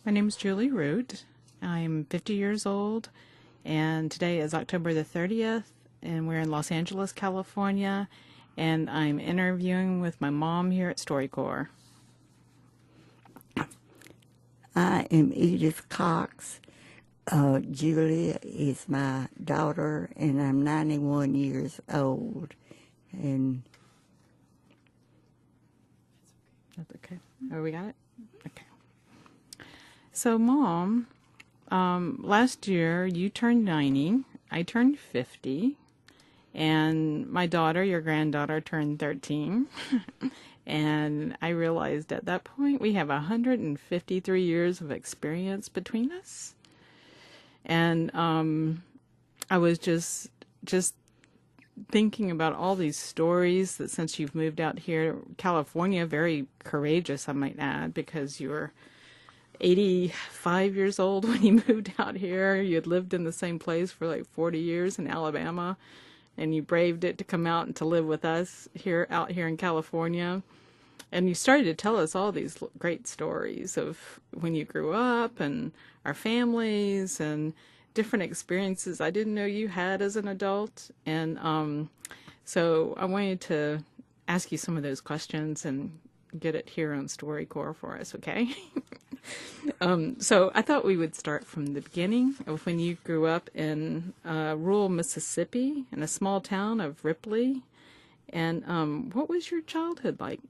My name is Julie Root. I'm 50 years old, and today is October the 30th, and we're in Los Angeles, California, and I'm interviewing with my mom here at StoryCorps. I am Edith Cox. Julie is my daughter, and I'm 91 years old. And That's okay. Oh, we got it? Okay. So, Mom, last year you turned 90, I turned 50, and my daughter, your granddaughter, turned 13. And I realized at that point we have 153 years of experience between us. And I was just thinking about all these stories that since you've moved out here, California, very courageous, I might add, because you were 85 years old when you moved out here. You had lived in the same place for like 40 years in Alabama, and you braved it to come out and to live with us out here in California. And you started to tell us all these great stories of when you grew up and our families and different experiences I didn't know you had as an adult. And so I wanted to ask you some of those questions and get it here on StoryCorps for us, okay? So I thought we would start from the beginning of when you grew up in rural Mississippi in a small town of Ripley. And what was your childhood like?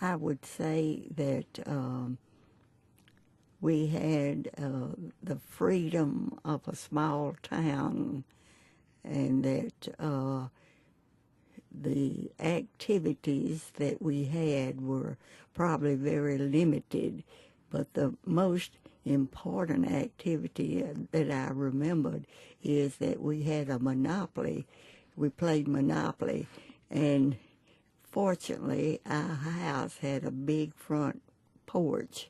I would say that we had the freedom of a small town, and that the activities that we had were probably very limited, but the most important activity that I remembered is that we had a Monopoly. We played Monopoly, and fortunately our house had a big front porch,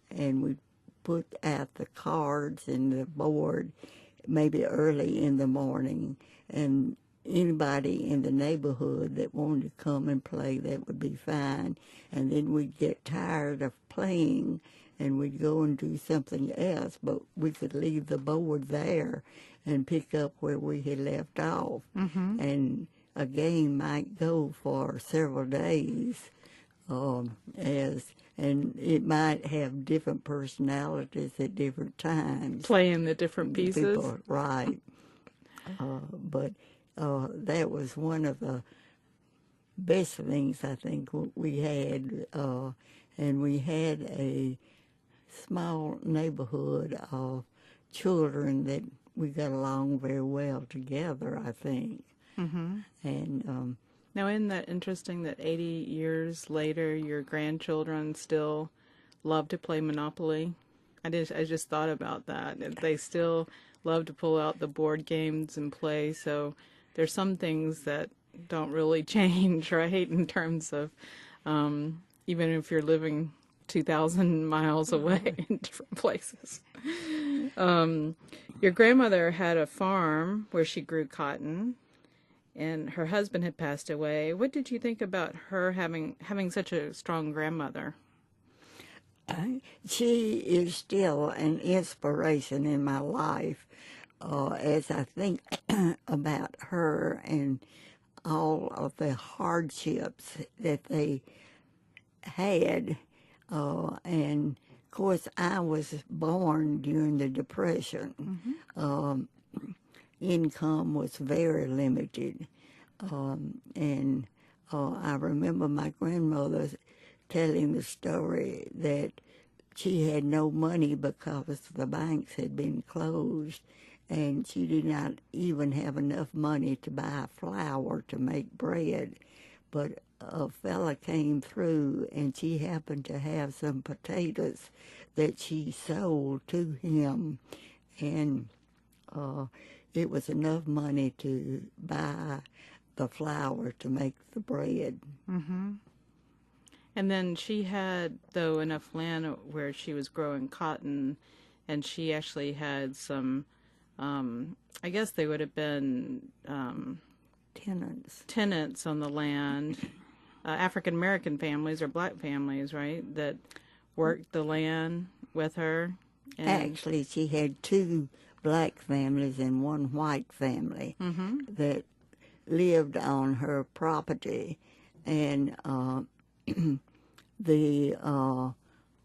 and we put out the cards and the board maybe early in the morning, and anybody in the neighborhood that wanted to come and play, that would be fine. And then we'd get tired of playing and we'd go and do something else, but we could leave the board there and pick up where we had left off. Mm-hmm. And a game might go for several days, and it might have different personalities at different times. Playing the different pieces. People, right. But that was one of the best things I think we had, and we had a small neighborhood of children that we got along very well together, I think. Mm-hmm. And now, isn't that interesting that 80 years later, your grandchildren still love to play Monopoly? I just thought about that. They still love to pull out the board games and play. So there's some things that don't really change, right? In terms of even if you're living 2,000 miles away in different places. Your grandmother had a farm where she grew cotton, and her husband had passed away. What did you think about her having such a strong grandmother? she is still an inspiration in my life, as I think about her and all of the hardships that they had. And of course, I was born during the Depression. Mm-hmm. Income was very limited. And I remember my grandmother telling the story that she had no money because the banks had been closed, and she did not even have enough money to buy flour to make bread. But a fella came through, and she happened to have some potatoes that she sold to him, and it was enough money to buy the flour to make the bread. Mm-hmm. And then she had, though, enough land where she was growing cotton, and she actually had some, I guess they would have been Tenants. tenants on the land. African American families or black families, right, that worked the land with her. And Actually, she had two black families and one white family that lived on her property, and the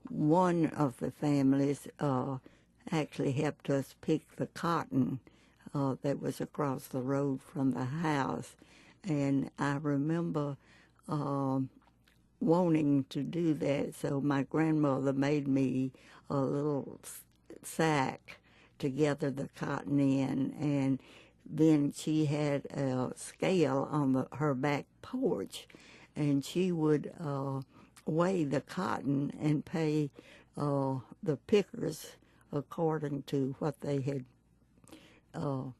one of the families actually helped us pick the cotton that was across the road from the house, and I remember wanting to do that, so my grandmother made me a little sack to gather the cotton in, and then she had a scale on her back porch, and she would weigh the cotton and pay the pickers according to what they had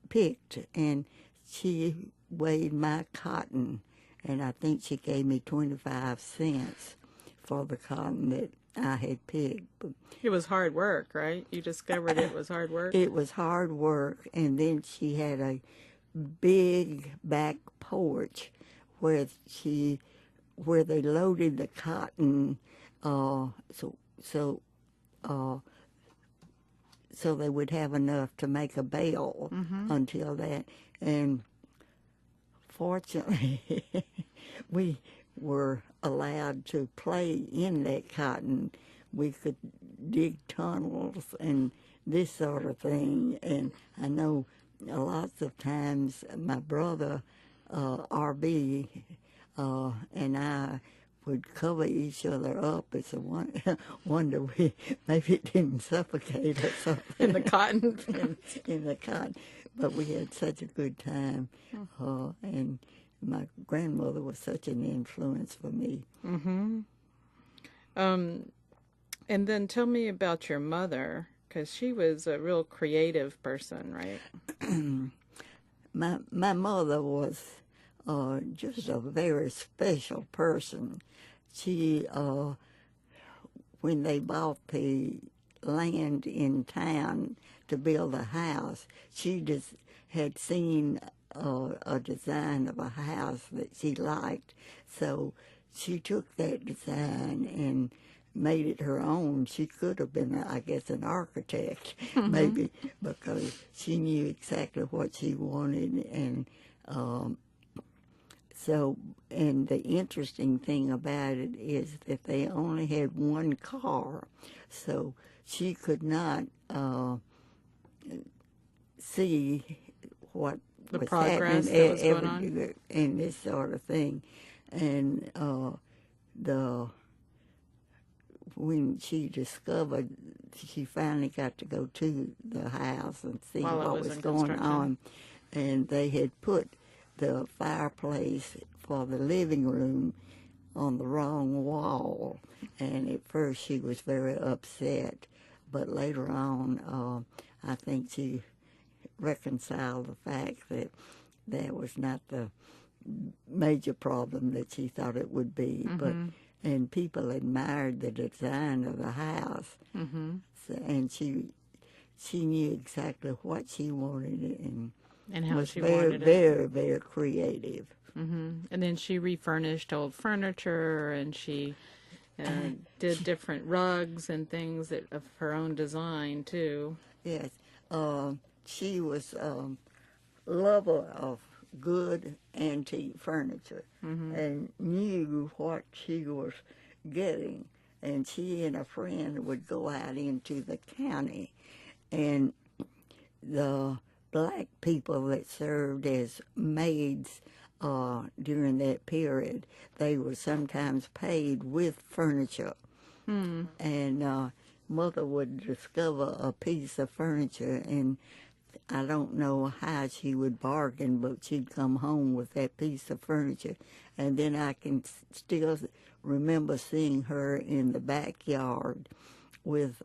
picked, and she weighed my cotton, and I think she gave me 25 cents for the cotton that I had picked. But it was hard work, right? You discovered it was hard work? it was hard work, and then she had a big back porch where they loaded the cotton, so they would have enough to make a bale until that. And fortunately, we were allowed to play in that cotton. We could dig tunnels and this sort of thing. And I know lots of times my brother, R.B., and I would cover each other up. It's a wonder we maybe it didn't suffocate or something. In the cotton? in the cotton. But we had such a good time. And my grandmother was such an influence for me. And then tell me about your mother, because she was a real creative person, right? My mother was just a very special person. She, when they bought the land in town to build a house, she just had seen a design of a house that she liked. So she took that design and made it her own. She could have been, I guess, an architect, maybe, because she knew exactly what she wanted. And and the interesting thing about it is that they only had one car, so she could not see what the was progress happening that was going on, and this sort of thing. And when she discovered, she finally got to go to the house and see what was going on, and they had put the fireplace for the living room on the wrong wall, and at first she was very upset, but later on I think she reconciled the fact that that was not the major problem that she thought it would be. And people admired the design of the house, and she knew exactly what she wanted and how was she very, wanted it. very, very creative. And then she refurnished old furniture, and she did different rugs and things of her own design, too. Yes. She was lover of good antique furniture and knew what she was getting. And she and a friend would go out into the county, and the black people that served as maids during that period, they were sometimes paid with furniture. And Mother would discover a piece of furniture, and I don't know how she would bargain, but she'd come home with that piece of furniture. And then I can still remember seeing her in the backyard with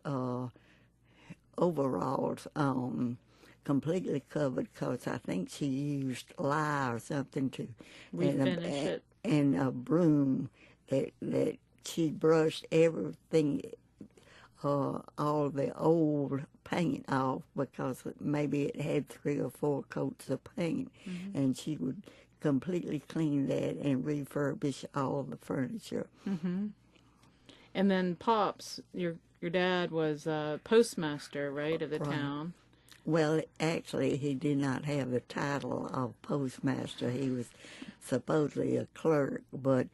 overalls on, completely covered, because I think she used lye or something to Refinish it. And a broom that she brushed everything, all the old paint off, because maybe it had 3 or 4 coats of paint, and she would completely clean that and refurbish all the furniture. Mm-hmm. And then Pops, your dad was a postmaster, right, of the Right. town. Well, actually, he did not have the title of postmaster. He was supposedly a clerk, but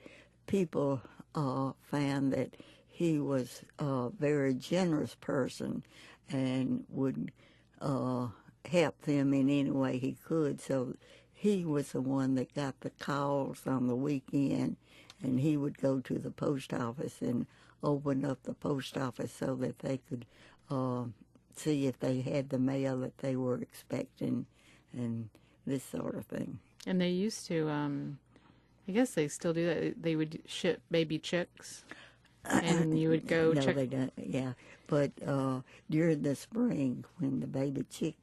people found that he was a very generous person and would help them in any way he could. So he was the one that got the calls on the weekend, and he would go to the post office and open up the post office so that they could see if they had the mail that they were expecting and this sort of thing. And they used to, I guess they still do that. They would ship baby chicks, and you would go No, check. they don't. Yeah, but during the spring, when the baby chick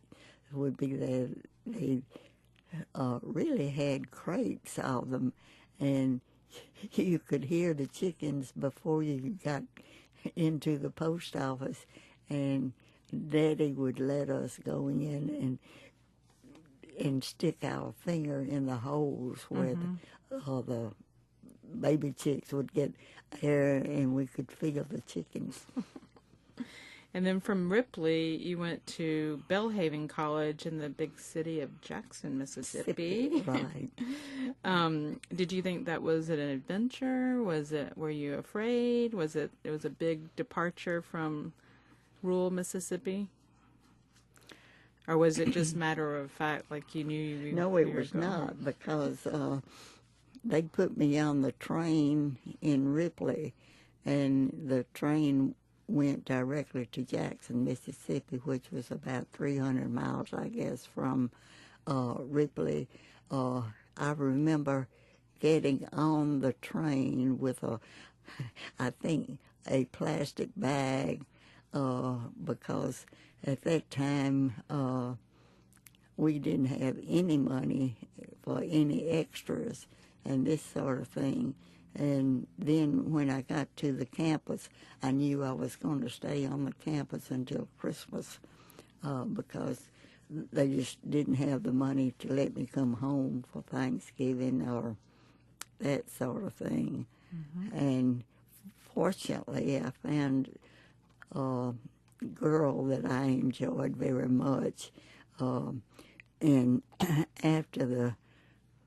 would be there, they really had crates of them, and you could hear the chickens before you got into the post office, and Daddy would let us go in and stick our finger in the holes where the baby chicks would get air, and we could feel the chickens. And then from Ripley, you went to Belhaven College in the big city of Jackson, Mississippi. Right. Did you think that was an adventure? Were you afraid? It was a big departure from rural Mississippi? Or was it just matter of fact, like you knew you No, it was not, because they put me on the train in Ripley, and the train went directly to Jackson, Mississippi, which was about 300 miles, I guess, from Ripley. I remember getting on the train with I think, a plastic bag, because at that time we didn't have any money for any extras and this sort of thing. And then when I got to the campus, I knew I was going to stay on the campus until Christmas, because they just didn't have the money to let me come home for Thanksgiving or that sort of thing. Mm-hmm. And fortunately, I found a girl that I enjoyed very much. And after the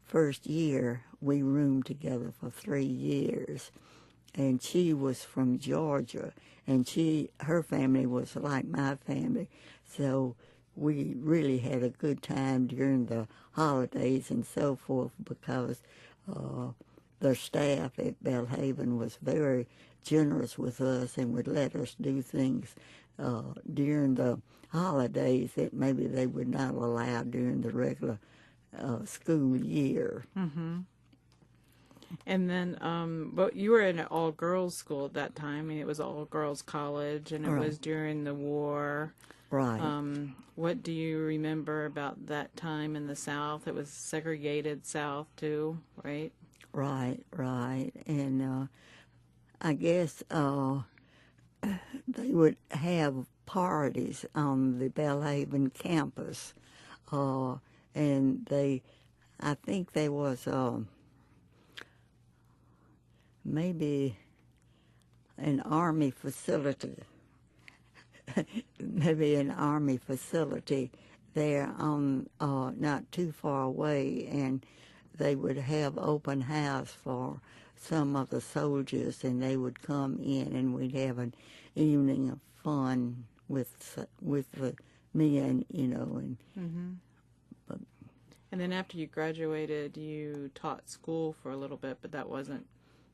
first year, we roomed together for 3 years. And she was from Georgia, and her family was like my family. So we really had a good time during the holidays and so forth, because the staff at Belhaven was very generous with us and would let us do things during the holidays that maybe they would not allow during the regular school year. Mm-hmm. And then, but you were in an all-girls school at that time. I mean, it was all-girls college, and it was during the war. Right. What do you remember about that time in the South? It was segregated South, too, right? Right. And I guess they would have parties on the Belhaven campus, and I think there was maybe an army facility, there on not too far away, and they would have open house for some of the soldiers, and they would come in, and we'd have an evening of fun with the men, and. Mm-hmm. And then after you graduated, you taught school for a little bit, but that wasn't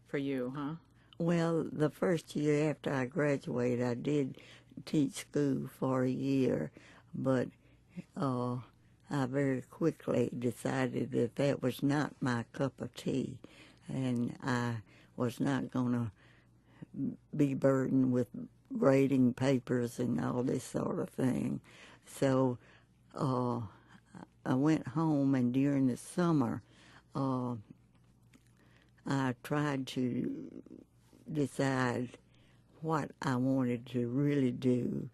for you, huh? Well, the first year after I graduated, I did teach school for a year, but I very quickly decided that that was not my cup of tea, and I was not going to be burdened with grading papers and all this sort of thing. So I went home, and during the summer, I tried to decide what I wanted to really do.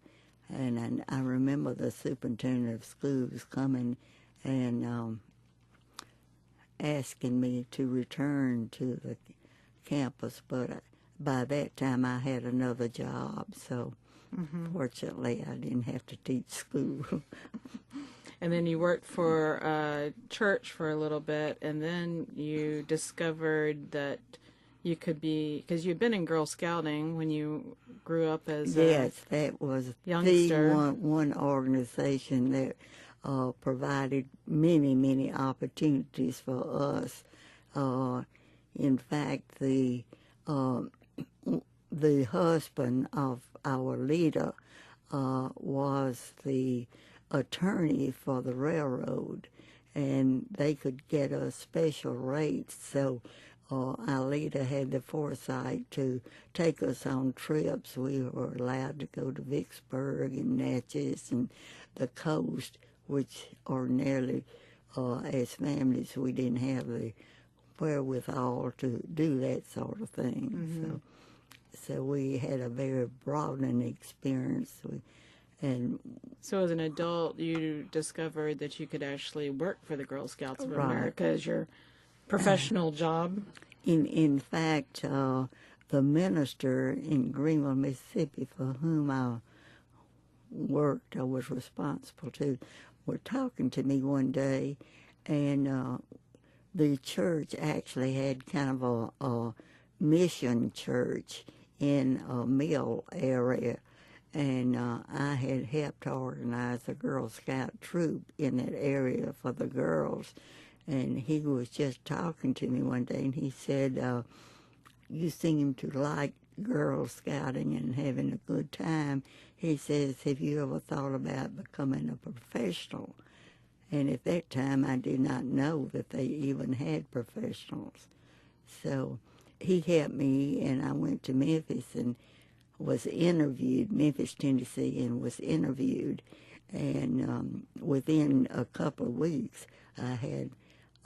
And I remember the superintendent of schools coming and asking me to return to the campus, but by that time I had another job, so fortunately I didn't have to teach school. And then you worked for a church for a little bit, and then you discovered that you could be, because you'd been in Girl Scouting when you grew up as Yes, that was youngster. the one organization that provided many opportunities for us. In fact, the husband of our leader was the attorney for the railroad, and they could get us special rates. So our leader had the foresight to take us on trips. We were allowed to go to Vicksburg and Natchez and the coast, which ordinarily, as families, we didn't have the wherewithal to do that sort of thing. So we had a very broadening experience. So as an adult, you discovered that you could actually work for the Girl Scouts of Right. America as your professional job. In fact, the minister in Greenville, Mississippi, for whom I worked, I was responsible to, were talking to me one day, and the church actually had kind of a mission church in a mill area, and I had helped organize a Girl Scout troop in that area for the girls. And he was just talking to me one day, and he said, you seem to like Girl Scouting and having a good time. He says, have you ever thought about becoming a professional? And at that time, I did not know that they even had professionals. So he helped me, and I went to Memphis and was interviewed, Memphis, Tennessee, and was interviewed. And within a couple of weeks, I had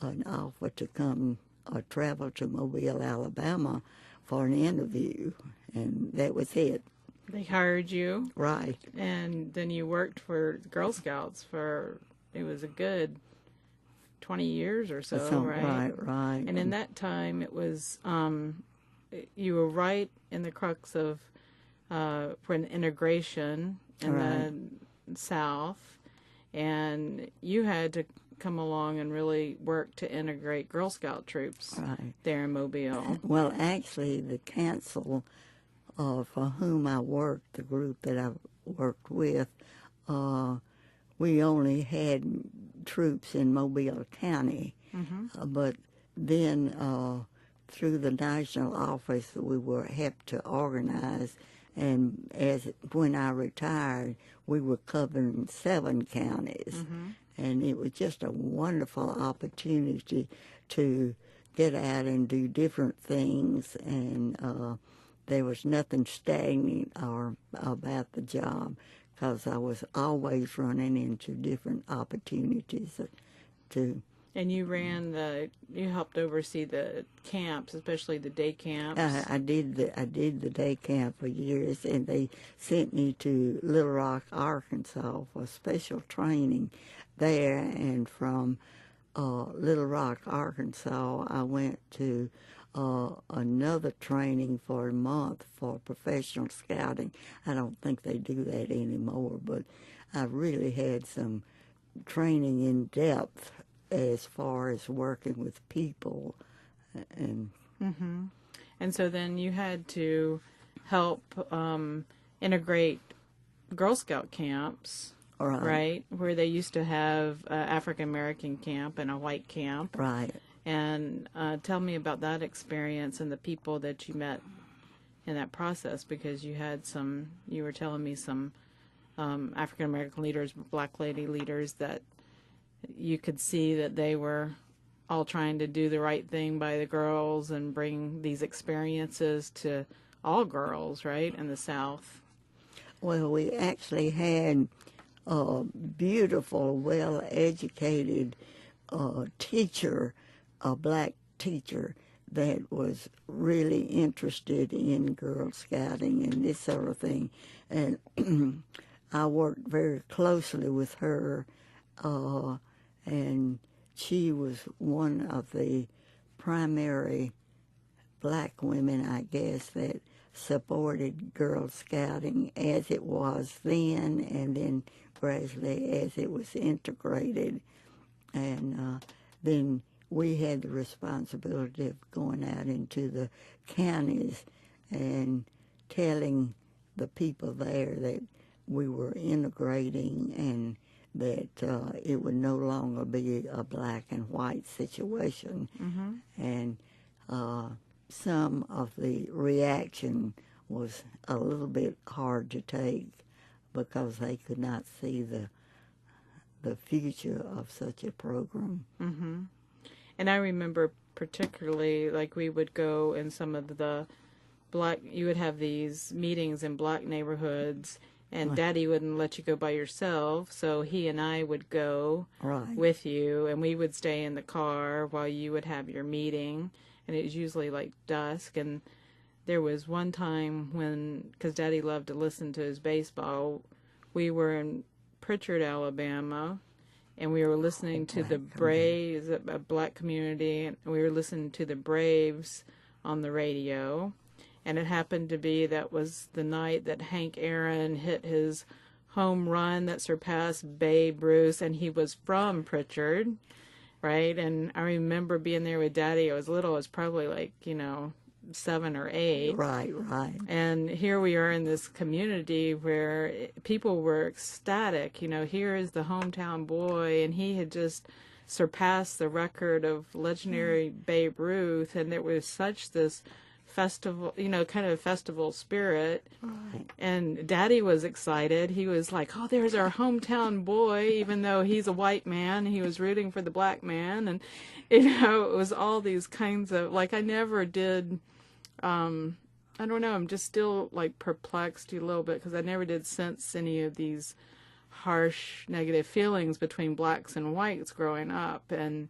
an offer to come or travel to Mobile, Alabama for an interview, and that was it. They hired you. Right. And then you worked for Girl Scouts for, it was a good 20 years or so, right? Right. And in that time, it was, you were right in the crux of for an integration in the South, and you had to come along and really work to integrate Girl Scout troops there in Mobile. Well, actually, the council for whom I worked, the group that I worked with, we only had troops in Mobile County, but then through the national office we were helped to organize, and when I retired, we were covering 7 counties, and it was just a wonderful opportunity to get out and do different things, and there was nothing stagnant or about the job, because I was always running into different opportunities to. And you you helped oversee the camps, especially the day camps. I did the day camp for years, and they sent me to Little Rock, Arkansas for special training there. And from Little Rock, Arkansas, I went to another training for a month for professional scouting. I don't think they do that anymore, but I really had some training in depth as far as working with people. And so then you had to help integrate Girl Scout camps, right? Where they used to have an African American camp and a white camp. Right. And tell me about that experience and the people that you met in that process, because you were telling me some African American leaders, black lady leaders, that you could see that they were all trying to do the right thing by the girls and bring these experiences to all girls, right, in the South. Well, we actually had a beautiful, well-educated teacher, a black teacher, that was really interested in Girl Scouting and this sort of thing. And I worked very closely with her, and she was one of the primary black women, I guess, that supported Girl Scouting as it was then, and then gradually as it was integrated. And then we had the responsibility of going out into the counties and telling the people there that we were integrating and that it would no longer be a black and white situation. Mm-hmm. And some of the reaction was a little bit hard to take because they could not see the future of such a program. Mm-hmm. And I remember particularly, like, we would go in some of the you would have these meetings in black neighborhoods, and Daddy wouldn't let you go by yourself, so he and I would go with you, and we would stay in the car while you would have your meeting, and it was usually like dusk. And there was one time when, because Daddy loved to listen to his baseball, we were in Pritchard, Alabama, and we were listening to the Braves, a black community, and we were listening to the Braves on the radio. And it happened to be that was the night that Hank Aaron hit his home run that surpassed Babe Ruth, and he was from Pritchard, right? And I remember being there with Daddy. I was little. I was probably like, 7 or 8. Right. And here we are in this community where people were ecstatic. Here is the hometown boy, and he had just surpassed the record of legendary Babe Ruth, and there was such this festival, kind of festival spirit. Right. And Daddy was excited. He was like, oh, there's our hometown boy, even though he's a white man. He was rooting for the black man. And, it was all these kinds of, like, I never did, I don't know, I'm just still, like, perplexed a little bit because I never did sense any of these harsh negative feelings between blacks and whites growing up. And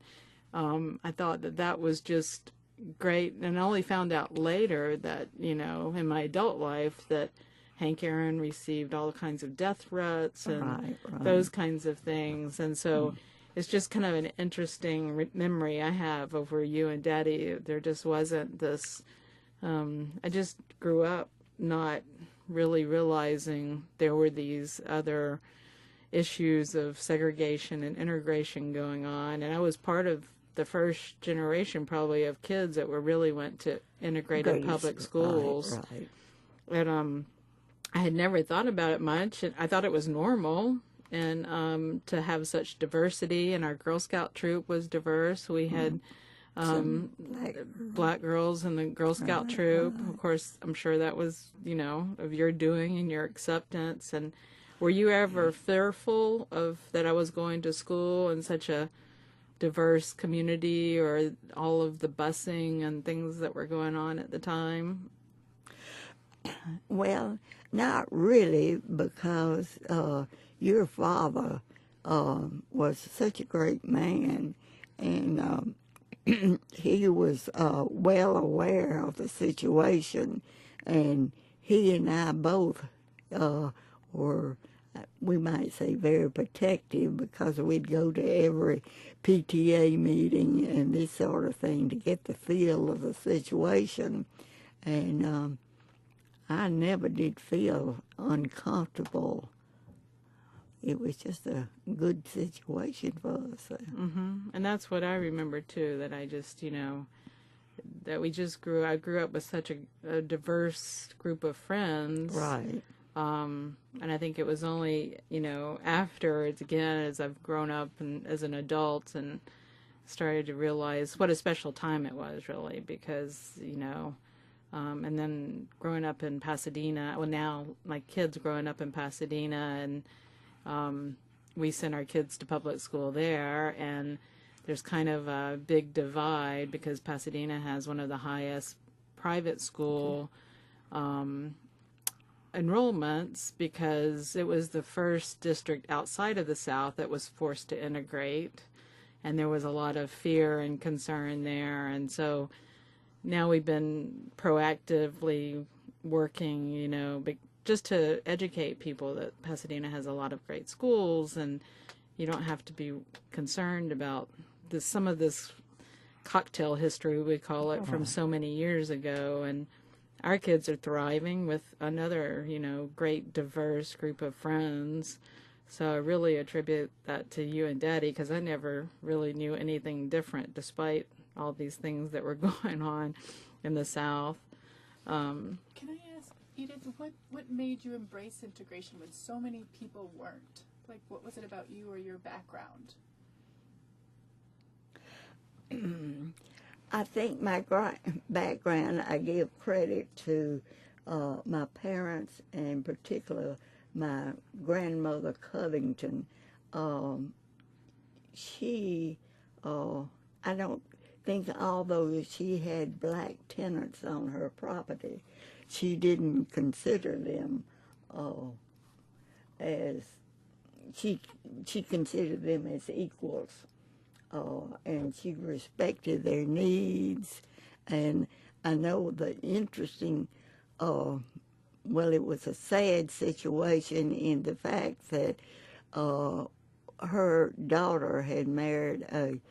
I thought that was just great, and I only found out later that, in my adult life, that Hank Aaron received all kinds of death threats and those kinds of things. And so it's just kind of an interesting memory I have over you and Daddy. There just wasn't this, I just grew up not really realizing there were these other issues of segregation and integration going on, and I was part of the first generation probably of kids that really went to integrated public schools. Right. And I had never thought about it much, and I thought it was normal, and to have such diversity. And our Girl Scout troop was diverse. We had black girls in the Girl Scout troop. Of course, I'm sure that was, of your doing and your acceptance. And were you ever fearful of that I was going to school in such a diverse community, or all of the busing and things that were going on at the time? Well, not really, because your father was such a great man, and he was well aware of the situation, and he and I both were, we might say, very protective, because we'd go to every PTA meeting and this sort of thing to get the feel of the situation. And I never did feel uncomfortable. It was just a good situation for us. Mm-hmm. And that's what I remember too, that I just, that we just I grew up with such a diverse group of friends. Right. And I think it was only, afterwards, again, as I've grown up and as an adult and started to realize what a special time it was, really, because, and then growing up in Pasadena, well, now my kids growing up in Pasadena, and we sent our kids to public school there, and there's kind of a big divide because Pasadena has one of the highest private school enrollments, because it was the first district outside of the South that was forced to integrate, and there was a lot of fear and concern there. And so now we've been proactively working, just to educate people that Pasadena has a lot of great schools, and you don't have to be concerned about some of this cocktail history, we call it, from so many years ago. And our kids are thriving with another, great diverse group of friends. So I really attribute that to you and Daddy, because I never really knew anything different despite all these things that were going on in the South. Can I ask, Edith, what made you embrace integration when so many people weren't? Like, what was it about you or your background? I think my background, I give credit to my parents, and in particular my grandmother Covington. She, I don't think, although she had black tenants on her property, she didn't consider them as, she considered them as equals. And she respected their needs. And I know the interesting, well, it was a sad situation in the fact that her daughter had married a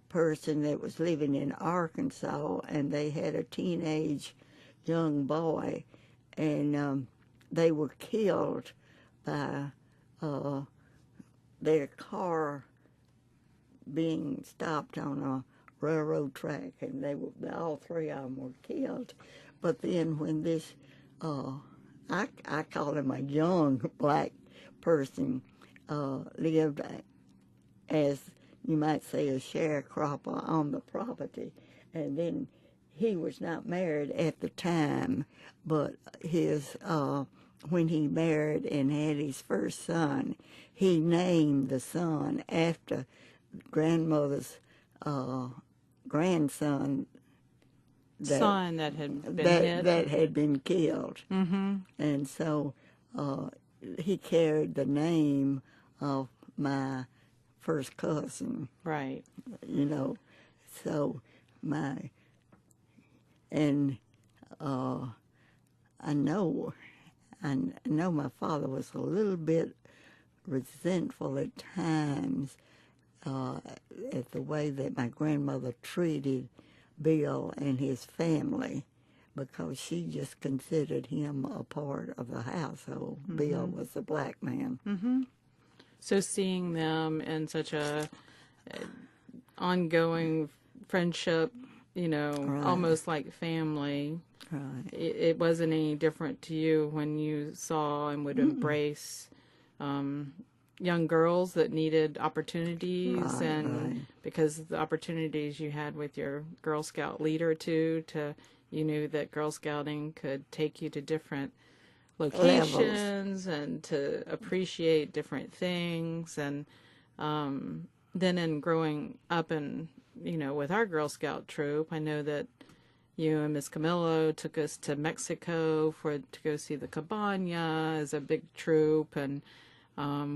person that was living in Arkansas, and they had a teenage young boy, and they were killed by their car being stopped on a railroad track, and all three of them were killed. But then when this, I call him a young black person, lived as, you might say, a sharecropper on the property, and then he was not married at the time, but his, when he married and had his first son, he named the son after grandmother's grandson Son that had been that had been killed. Mm-hmm. And so he carried the name of my first cousin. Right. So I know my father was a little bit resentful at times at the way that my grandmother treated Bill and his family, because she just considered him a part of the household. Mm-hmm. Bill was a black man. Mm-hmm. So seeing them in such a ongoing friendship, Right. almost like family, right. It wasn't any different to you when you saw and would embrace young girls that needed opportunities, Right, and right. because the opportunities you had with your Girl Scout leader too, you knew that Girl Scouting could take you to different locations and to appreciate different things. And then in growing up and with our Girl Scout troop, I know that you and Miss Camillo took us to Mexico to go see the Cabana as a big troop, and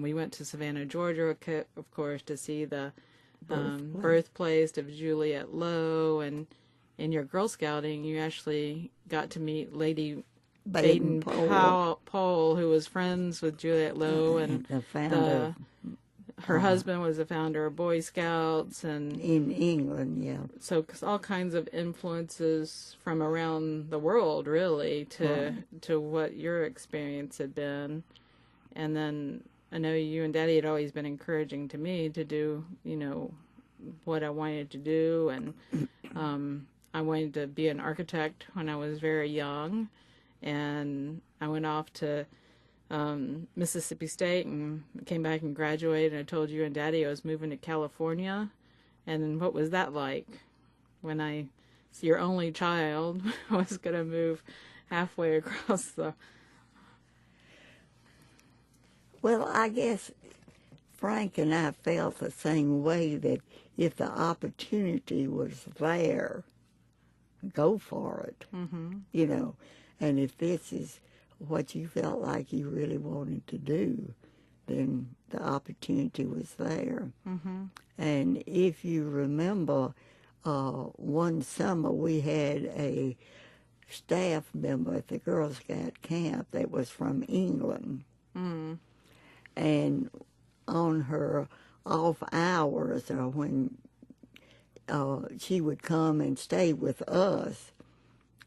we went to Savannah, Georgia, of course, to see the birthplace of Juliette Lowe. And in your Girl Scouting, you actually got to meet Lady Baden Powell, who was friends with Juliette Lowe, and the founder. Her husband was the founder of Boy Scouts, and in England, yeah. So all kinds of influences from around the world, really, to what your experience had been. And then I know you and Daddy had always been encouraging to me to do, what I wanted to do. And I wanted to be an architect when I was very young. And I went off to Mississippi State and came back and graduated. And I told you and Daddy I was moving to California. And what was that like when your only child was going to move halfway across the... Well, I guess Frank and I felt the same way, that if the opportunity was there, go for it, Mm-hmm. And if this is what you felt like you really wanted to do, then the opportunity was there. Mm-hmm. And if you remember, one summer we had a staff member at the Girl Scout camp that was from England. Mm. And on her off hours, or when she would come and stay with us.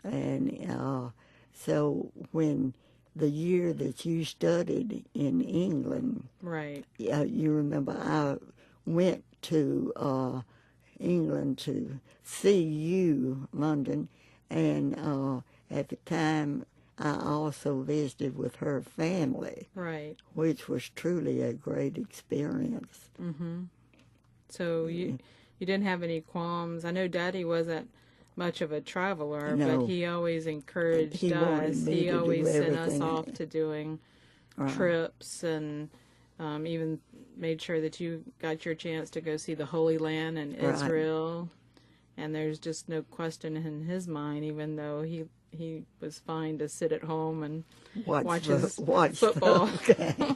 And so when the year that you studied in England, Right. you remember I went to England to see you, London, and at the time I also visited with her family, Right. which was truly a great experience. Mm-hmm. So you didn't have any qualms. I know Daddy wasn't much of a traveler, No. but he always encouraged He wanted us. me He to do always sent us everything. off to doing Right. trips, and even made sure that you got your chance to go see the Holy Land and Right. Israel. And there's just no question in his mind, even though he was fine to sit at home and watch his football. Okay.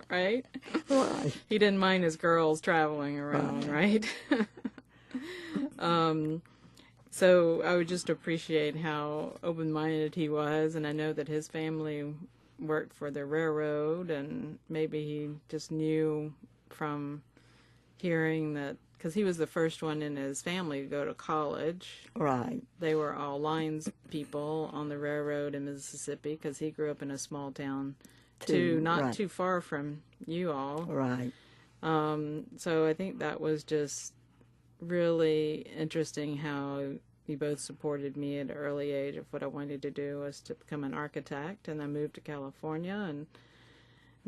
Right? Right. He didn't mind his girls traveling around, right? So I would just appreciate how open-minded he was, and I know that his family worked for the railroad, and maybe he just knew from hearing that, because he was the first one in his family to go to college. Right. They were all lines people on the railroad in Mississippi, because he grew up in a small town too, not right. too far from you all. Right. So I think that was just really interesting how you both supported me at an early age of what I wanted to do was to become an architect, and I moved to California and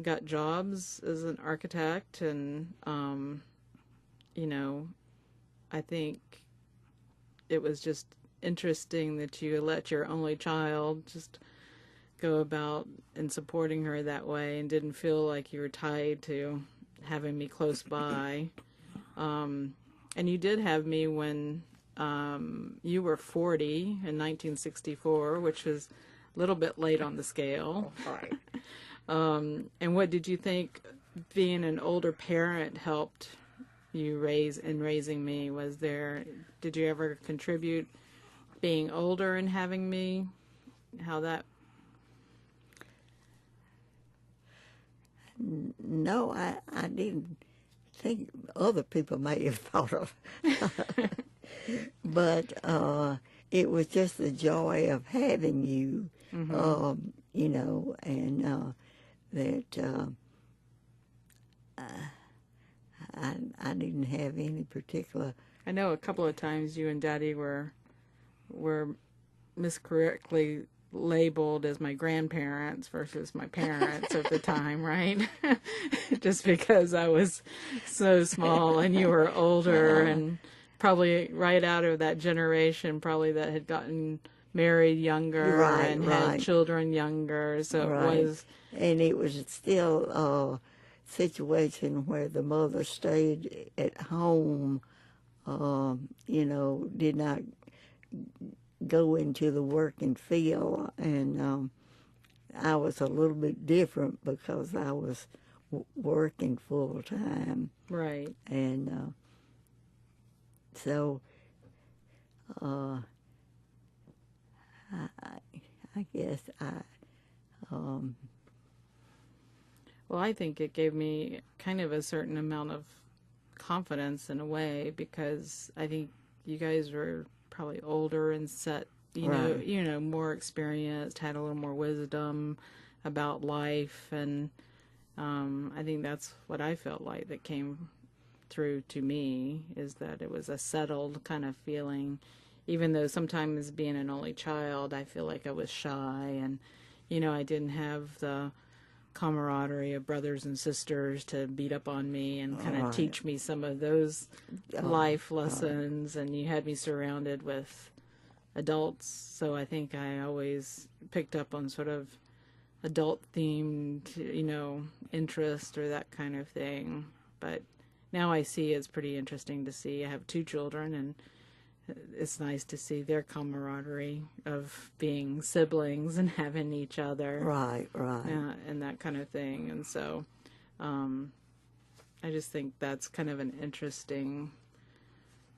got jobs as an architect, and I think it was just interesting that you let your only child just go about and supporting her that way and didn't feel like you were tied to having me close by. And you did have me when you were 40 in 1964, which was a little bit late on the scale. Right. And what did you think being an older parent helped you raising me? Did you ever contribute being older and having me? How that? No, I didn't think other people may have thought of. But it was just the joy of having you, Mm-hmm. And that I didn't have any particular. I know a couple of times you and Daddy were miscorrectly labeled as my grandparents versus my parents at the time, right? Just because I was so small and you were older, and probably right out of that generation, probably that had gotten married younger Right, and right. had children younger. So Right. it was, And it was still a situation where the mother stayed at home, did not go into the working field, and I was a little bit different because I was working full time, right. and so I guess Well, I think it gave me kind of a certain amount of confidence in a way, because I think you guys were probably older and set, Right. more experienced, had a little more wisdom about life, and I think that's what I felt like that came through to me, is that it was a settled kind of feeling, even though sometimes being an only child, I feel like I was shy, and I didn't have the camaraderie of brothers and sisters to beat up on me and kind of Right. teach me some of those life lessons, and you had me surrounded with adults, so I think I always picked up on sort of adult themed interest or that kind of thing. But now I see it's pretty interesting to see. I have 2 children, and it's nice to see their camaraderie of being siblings and having each other. right, And that kind of thing. And so I just think that's kind of an interesting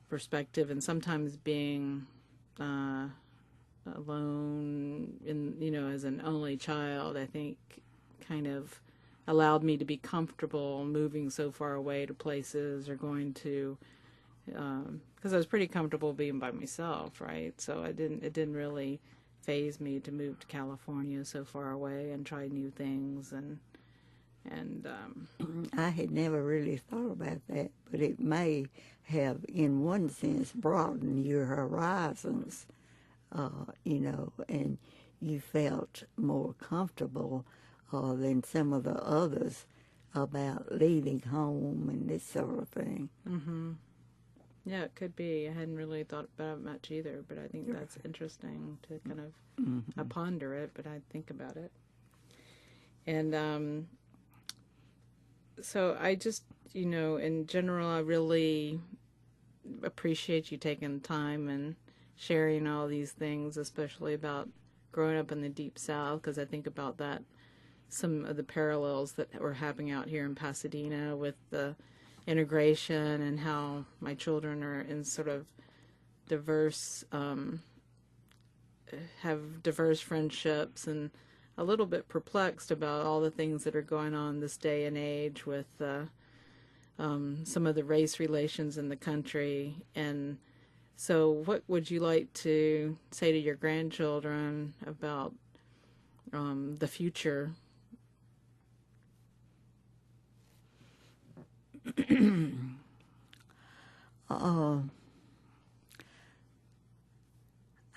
perspective. And sometimes being alone as an only child, I think kind of allowed me to be comfortable moving so far away to places or going to, because I was pretty comfortable being by myself, right? So it didn't really faze me to move to California so far away and try new things and I had never really thought about that, but it may have, in one sense, broadened your horizons, and you felt more comfortable than some of the others about leaving home and this sort of thing. Mm-hmm. Yeah, it could be. I hadn't really thought about it much either, but I think that's interesting to kind of I ponder it, but I think about it. And so I just, in general, I really appreciate you taking time and sharing all these things, especially about growing up in the Deep South, because I think about that, some of the parallels that were happening out here in Pasadena with the integration and how my children are in sort of diverse, have diverse friendships, and a little bit perplexed about all the things that are going on this day and age with some of the race relations in the country. And so what would you like to say to your grandchildren about the future?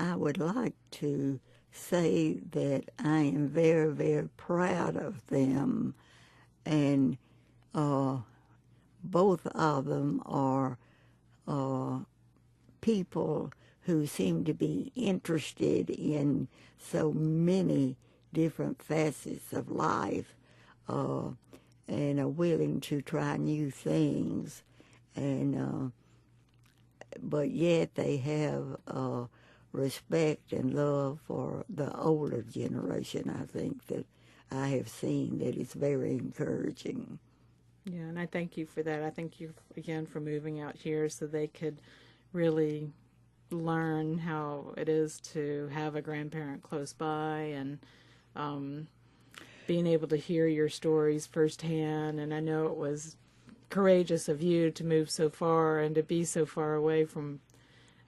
I would like to say that I am very, very proud of them, and both of them are people who seem to be interested in so many different facets of life, and are willing to try new things, and but yet they have respect and love for the older generation. I think that I have seen that it's very encouraging. Yeah, and I thank you for that. I thank you again for moving out here so they could really learn how it is to have a grandparent close by, and being able to hear your stories firsthand. And I know it was courageous of you to move so far and to be so far away from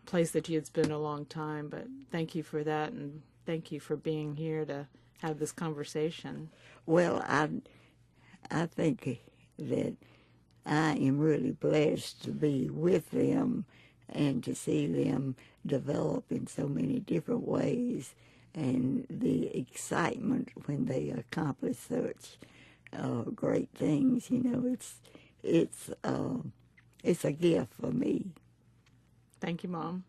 a place that you had spent a long time, but thank you for that, and thank you for being here to have this conversation. Well, I think that I am really blessed to be with them and to see them develop in so many different ways, and the excitement when they accomplish such great things. It's a gift for me. Thank you, Mom.